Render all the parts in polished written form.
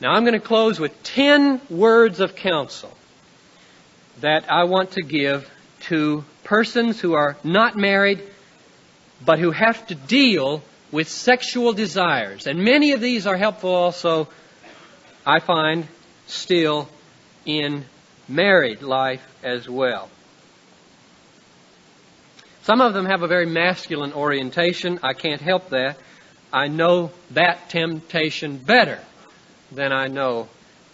Now I'm going to close with 10 words of counsel that I want to give to persons who are not married but who have to deal with sexual desires. And many of these are helpful also, I find, still in married life as well. Some of them have a very masculine orientation. I can't help that. I know that temptation better than I know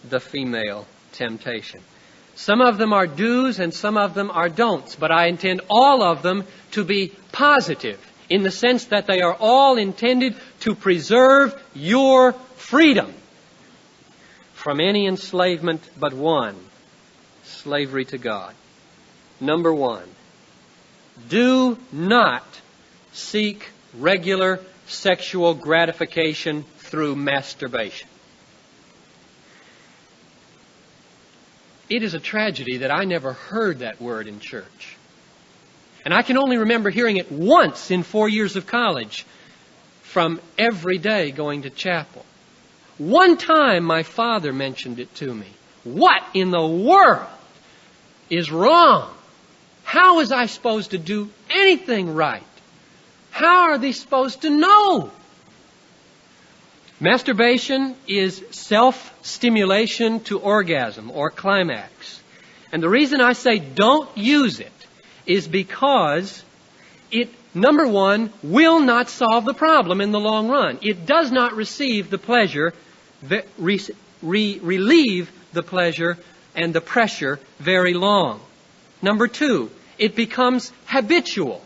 the female temptation. Some of them are do's and some of them are don'ts, but I intend all of them to be positive in the sense that they are all intended to preserve your freedom from any enslavement but one, slavery to God. Number one, do not seek regular sexual gratification through masturbation. It is a tragedy that I never heard that word in church. And I can only remember hearing it once in 4 years of college from every day going to chapel. One time my father mentioned it to me. What in the world is wrong? How was I supposed to do anything right? How are they supposed to know? Masturbation is self-stimulation to orgasm or climax. And the reason I say don't use it is because it, number one, will not solve the problem in the long run. It does not relieve the pleasure and the pressure very long. Number two, it becomes habitual.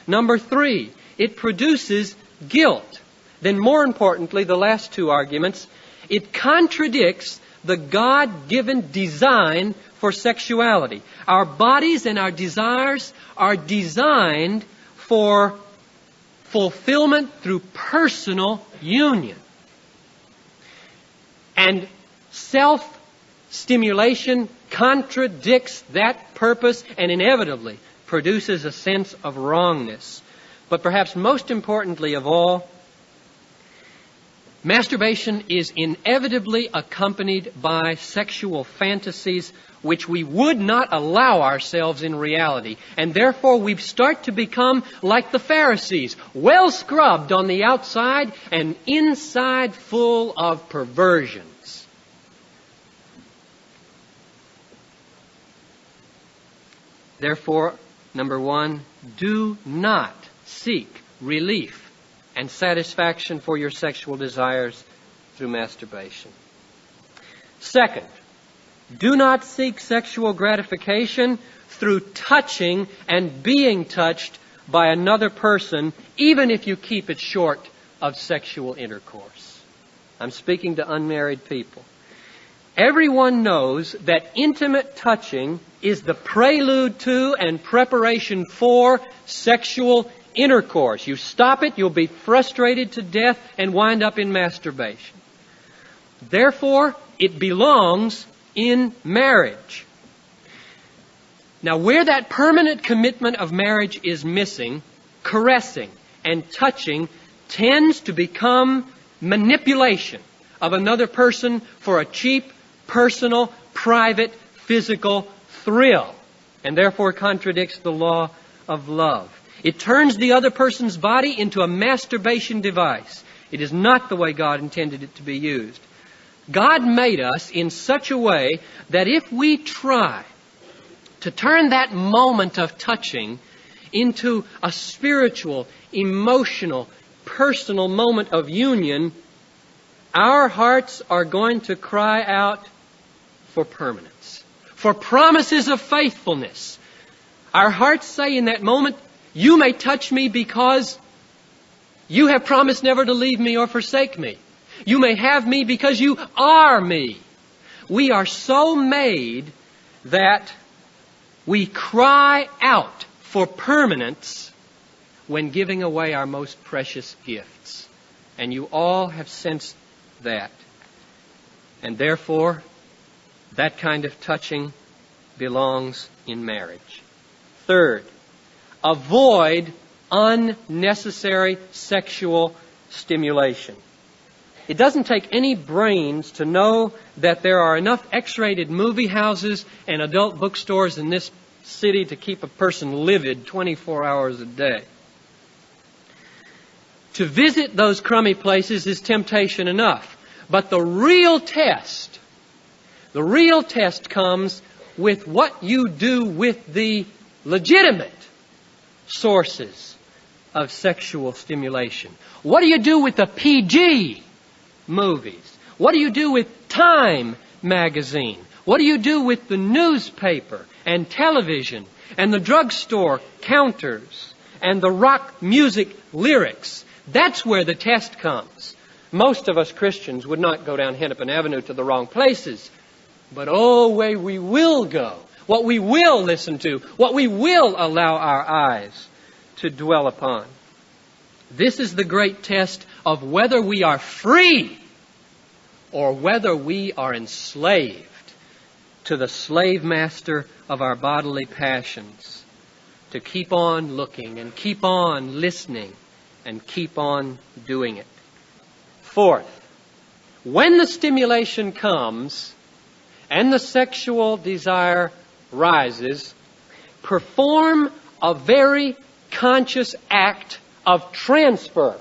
Number three, it produces guilt. Then more importantly, the last two arguments, it contradicts the God-given design for sexuality. Our bodies and our desires are designed for fulfillment through personal union. And self-stimulation contradicts that purpose and inevitably produces a sense of wrongness. But perhaps most importantly of all, masturbation is inevitably accompanied by sexual fantasies which we would not allow ourselves in reality. And therefore we start to become like the Pharisees, well scrubbed on the outside and inside full of perversions. Therefore, number one, do not seek relief and satisfaction for your sexual desires through masturbation. Second, do not seek sexual gratification through touching and being touched by another person, even if you keep it short of sexual intercourse. I'm speaking to unmarried people. Everyone knows that intimate touching is the prelude to and preparation for sexual intercourse. You stop it, you'll be frustrated to death and wind up in masturbation. Therefore, it belongs in marriage. Now, where that permanent commitment of marriage is missing, caressing and touching tends to become manipulation of another person for a cheap, personal, private, physical thrill, and therefore contradicts the law of love. It turns the other person's body into a masturbation device. It is not the way God intended it to be used. God made us in such a way that if we try to turn that moment of touching into a spiritual, emotional, personal moment of union, our hearts are going to cry out for permanence, for promises of faithfulness. Our hearts say in that moment, you may touch me because you have promised never to leave me or forsake me. You may have me because you are me. We are so made that we cry out for permanence when giving away our most precious gifts. And you all have sensed that. And therefore, that kind of touching belongs in marriage. Third, avoid unnecessary sexual stimulation. It doesn't take any brains to know that there are enough X-rated movie houses and adult bookstores in this city to keep a person livid 24 hours a day. To visit those crummy places is temptation enough. But the real test comes with what you do with the legitimate sources of sexual stimulation. What do you do with the PG movies? What do you do with Time magazine? What do you do with the newspaper and television and the drugstore counters and the rock music lyrics? That's where the test comes. Most of us Christians would not go down Hennepin Avenue to the wrong places. But oh, where we will go, what we will listen to, what we will allow our eyes to dwell upon. This is the great test of whether we are free or whether we are enslaved to the slave master of our bodily passions, to keep on looking and keep on listening and keep on doing it. Fourth, when the stimulation comes and the sexual desire rises, perform a very conscious act of transfer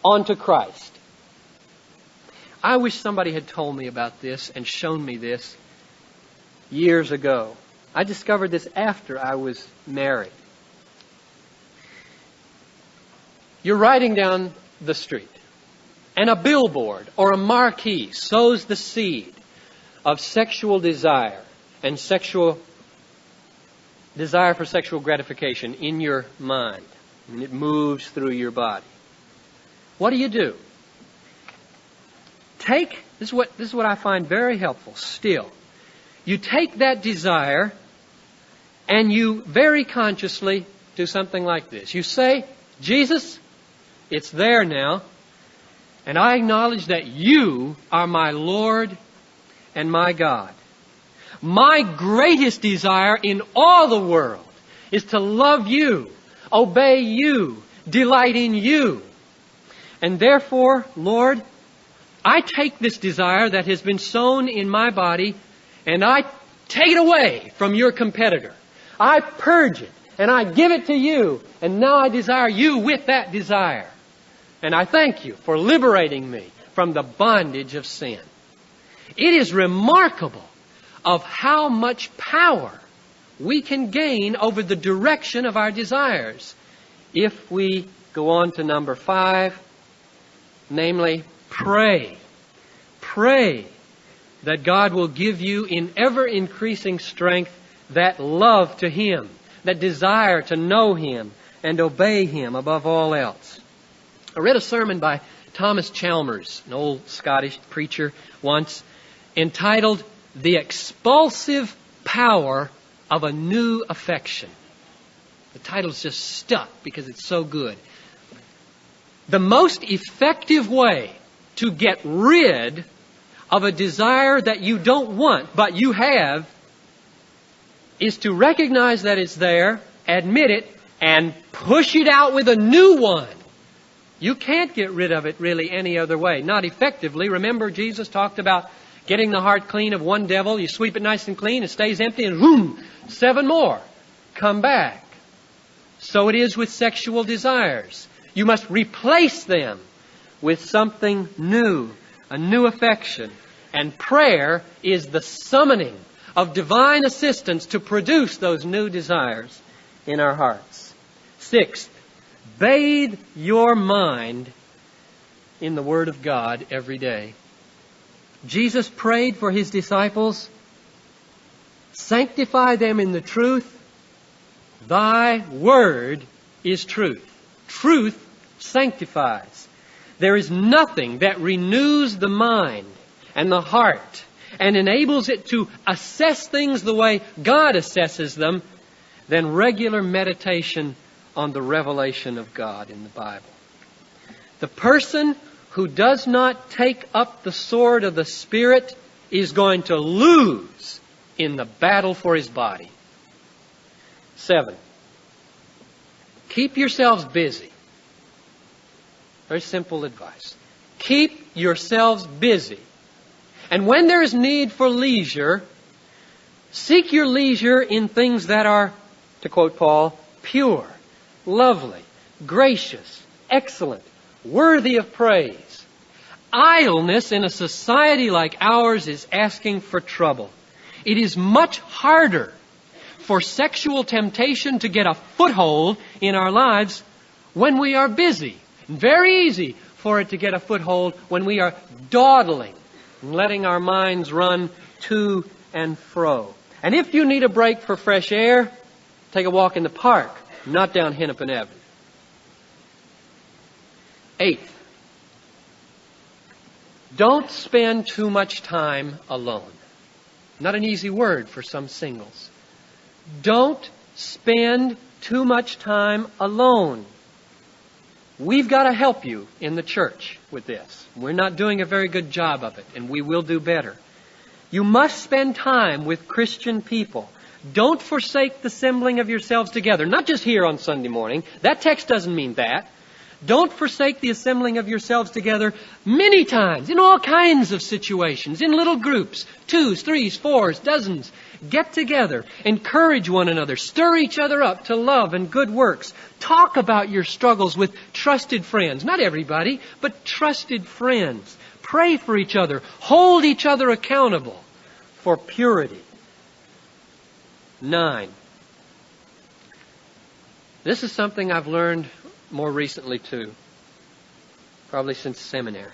onto Christ. I wish somebody had told me about this and shown me this years ago. I discovered this after I was married. You're riding down the street, and a billboard or a marquee sows the seed of sexual desire and desire for sexual gratification in your mind. And it moves through your body. What do? This is what I find very helpful still. You take that desire and you very consciously do something like this. You say, Jesus, it's there now, and I acknowledge that you are my Lord and my God. My greatest desire in all the world is to love you, obey you, delight in you. And therefore, Lord, I take this desire that has been sown in my body and I take it away from your competitor. I purge it and I give it to you, and now I desire you with that desire. And I thank you for liberating me from the bondage of sin. It is remarkable of how much power we can gain over the direction of our desires if we go on to number 5, namely, pray. Pray that God will give you in ever-increasing strength that love to Him, that desire to know Him and obey Him above all else. I read a sermon by Thomas Chalmers, an old Scottish preacher, once, entitled The Expulsive Power of a New Affection. The title's just stuck because it's so good. The most effective way to get rid of a desire that you don't want but you have is to recognize that it's there, admit it, and push it out with a new one. You can't get rid of it really any other way. Not effectively. Remember, Jesus talked about getting the heart clean of one devil. You sweep it nice and clean, it stays empty, and boom, 7 more come back. So it is with sexual desires. You must replace them with something new, a new affection. And prayer is the summoning of divine assistance to produce those new desires in our hearts. 6th, bathe your mind in the Word of God every day. Jesus prayed for His disciples, sanctify them in the truth. Thy Word is truth. Truth sanctifies. There is nothing that renews the mind and the heart and enables it to assess things the way God assesses them than regular meditation on the revelation of God in the Bible. The person who does not take up the sword of the Spirit is going to lose in the battle for his body. 7, keep yourselves busy. Very simple advice. Keep yourselves busy. And when there is need for leisure, seek your leisure in things that are, to quote Paul, pure, lovely, gracious, excellent, worthy of praise. Idleness in a society like ours is asking for trouble. It is much harder for sexual temptation to get a foothold in our lives when we are busy. Very easy for it to get a foothold when we are dawdling and letting our minds run to and fro. And if you need a break for fresh air, take a walk in the park, not down Hennepin Avenue. Eighth, don't spend too much time alone. Not an easy word for some singles. Don't spend too much time alone. We've got to help you in the church with this. We're not doing a very good job of it, and we will do better. You must spend time with Christian people. Don't forsake the assembling of yourselves together. Not just here on Sunday morning. That text doesn't mean that. Don't forsake the assembling of yourselves together many times, in all kinds of situations, in little groups, 2s, 3s, 4s, dozens. Get together, encourage one another, stir each other up to love and good works. Talk about your struggles with trusted friends. Not everybody, but trusted friends. Pray for each other. Hold each other accountable for purity. 9. This is something I've learned more recently too, probably since seminary.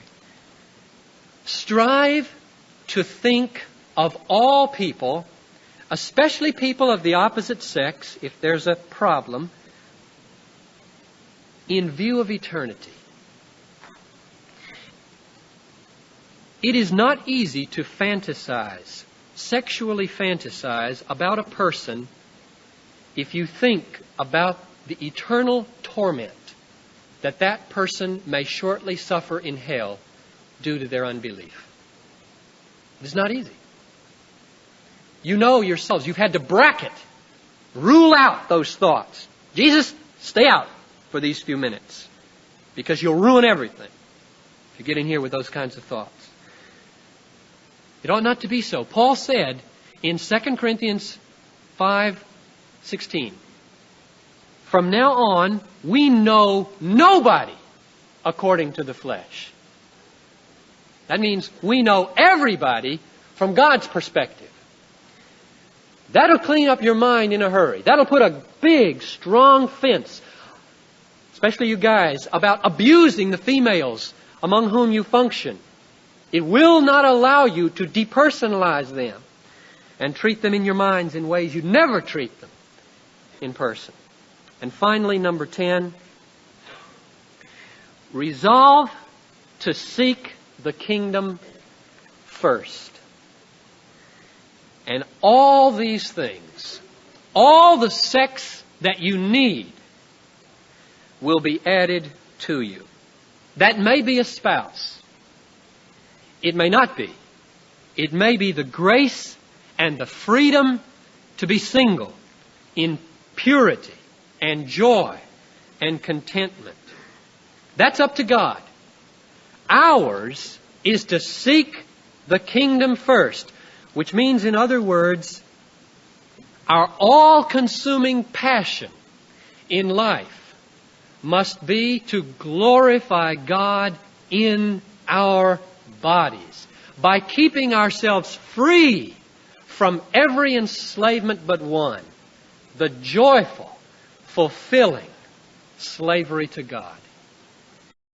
Strive to think of all people, especially people of the opposite sex, if there's a problem, in view of eternity. It is not easy to fantasize, sexually fantasize about a person if you think about the eternal torment that person may shortly suffer in hell due to their unbelief. It is not easy. You know yourselves. You've had to bracket, rule out those thoughts. Jesus, stay out for these few minutes, because you'll ruin everything if you get in here with those kinds of thoughts. It ought not to be so. Paul said in 2 Corinthians 5:16, from now on, we know nobody according to the flesh. That means we know everybody from God's perspective. That'll clean up your mind in a hurry. That'll put a big, strong fence, especially you guys, about abusing the females among whom you function. It will not allow you to depersonalize them and treat them in your minds in ways you'd never treat them in person. And finally, number 10, resolve to seek the kingdom first. And all these things, all the sex that you need, will be added to you. That may be a spouse. It may not be. It may be the grace and the freedom to be single in purity and joy and contentment. That's up to God. Ours is to seek the kingdom first, which means, in other words, our all-consuming passion in life must be to glorify God in our bodies by keeping ourselves free from every enslavement but one, the joyful, fulfilling slavery to God.